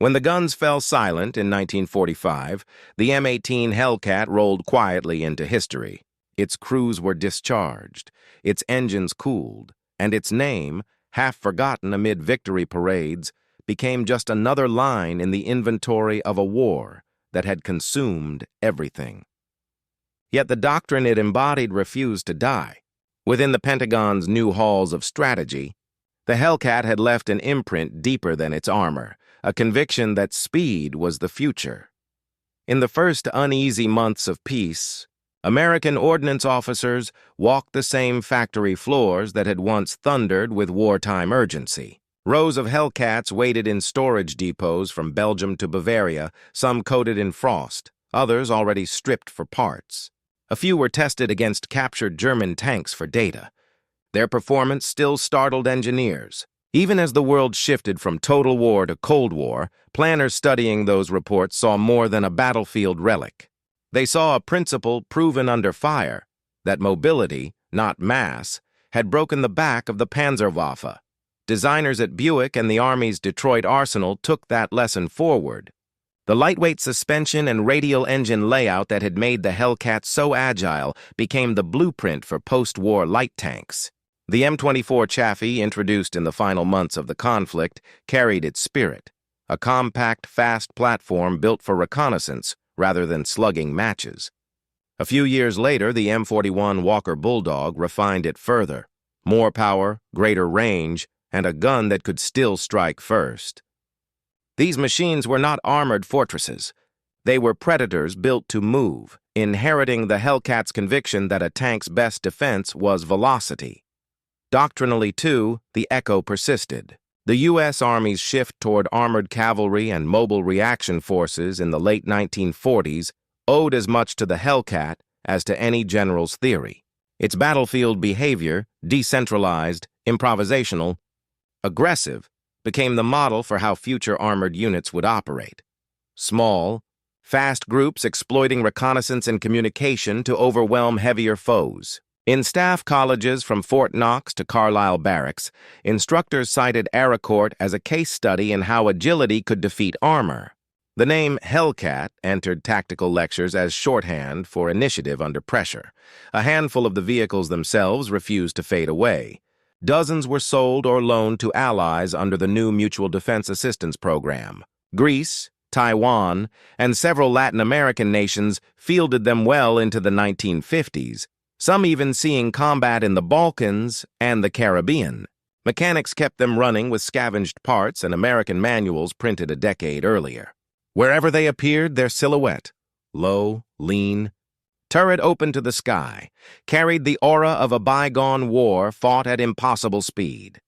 When the guns fell silent in 1945, the M18 Hellcat rolled quietly into history. Its crews were discharged, its engines cooled, and its name, half forgotten amid victory parades, became just another line in the inventory of a war that had consumed everything. Yet the doctrine it embodied refused to die. Within the Pentagon's new halls of strategy, the Hellcat had left an imprint deeper than its armor, a conviction that speed was the future. In the first uneasy months of peace, American ordnance officers walked the same factory floors that had once thundered with wartime urgency. Rows of Hellcats waited in storage depots from Belgium to Bavaria, some coated in frost, others already stripped for parts. A few were tested against captured German tanks for data. Their performance still startled engineers. Even as the world shifted from total war to Cold War, planners studying those reports saw more than a battlefield relic. They saw a principle proven under fire, that mobility, not mass, had broken the back of the Panzerwaffe. Designers at Buick and the Army's Detroit arsenal took that lesson forward. The lightweight suspension and radial engine layout that had made the Hellcat so agile became the blueprint for post-war light tanks. The M24 Chaffee, introduced in the final months of the conflict, carried its spirit, a compact, fast platform built for reconnaissance rather than slugging matches. A few years later, the M41 Walker Bulldog refined it further. More power, greater range, and a gun that could still strike first. These machines were not armored fortresses. They were predators built to move, inheriting the Hellcat's conviction that a tank's best defense was velocity. Doctrinally, too, the echo persisted. The U.S. Army's shift toward armored cavalry and mobile reaction forces in the late 1940s owed as much to the Hellcat as to any general's theory. Its battlefield behavior, decentralized, improvisational, aggressive, became the model for how future armored units would operate. Small, fast groups exploiting reconnaissance and communication to overwhelm heavier foes. In staff colleges from Fort Knox to Carlisle Barracks, instructors cited Aracourt as a case study in how agility could defeat armor. The name Hellcat entered tactical lectures as shorthand for initiative under pressure. A handful of the vehicles themselves refused to fade away. Dozens were sold or loaned to allies under the new Mutual Defense Assistance Program. Greece, Taiwan, and several Latin American nations fielded them well into the 1950s, some even seeing combat in the Balkans and the Caribbean. Mechanics kept them running with scavenged parts and American manuals printed a decade earlier. Wherever they appeared, their silhouette, low, lean, turret open to the sky, carried the aura of a bygone war fought at impossible speed.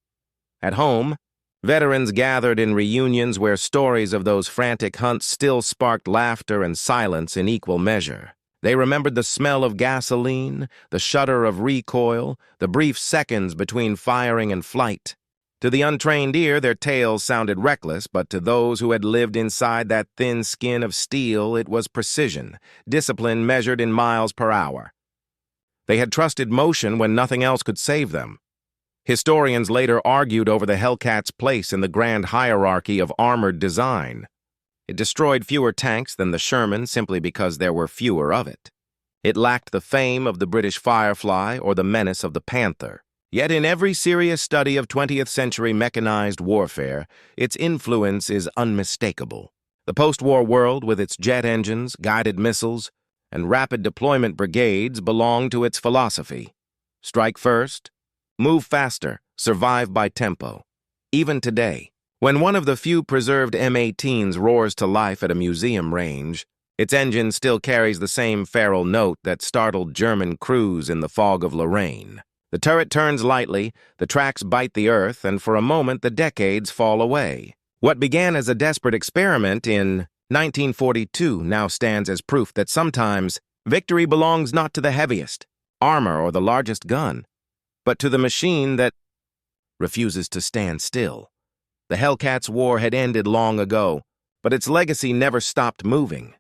At home, veterans gathered in reunions where stories of those frantic hunts still sparked laughter and silence in equal measure. They remembered the smell of gasoline, the shudder of recoil, the brief seconds between firing and flight. To the untrained ear, their tales sounded reckless, but to those who had lived inside that thin skin of steel, it was precision, discipline measured in miles per hour. They had trusted motion when nothing else could save them. Historians later argued over the Hellcat's place in the grand hierarchy of armored design. It destroyed fewer tanks than the Sherman simply because there were fewer of it. It lacked the fame of the British Firefly or the menace of the Panther. Yet in every serious study of 20th century mechanized warfare, its influence is unmistakable. The post-war world, with its jet engines, guided missiles, and rapid deployment brigades, belonged to its philosophy. Strike first, move faster, survive by tempo. Even today, when one of the few preserved M18s roars to life at a museum range, its engine still carries the same feral note that startled German crews in the fog of Lorraine. The turret turns lightly, the tracks bite the earth, and for a moment the decades fall away. What began as a desperate experiment in 1942 now stands as proof that sometimes victory belongs not to the heaviest armor or the largest gun, but to the machine that refuses to stand still. The Hellcat's war had ended long ago, but its legacy never stopped moving.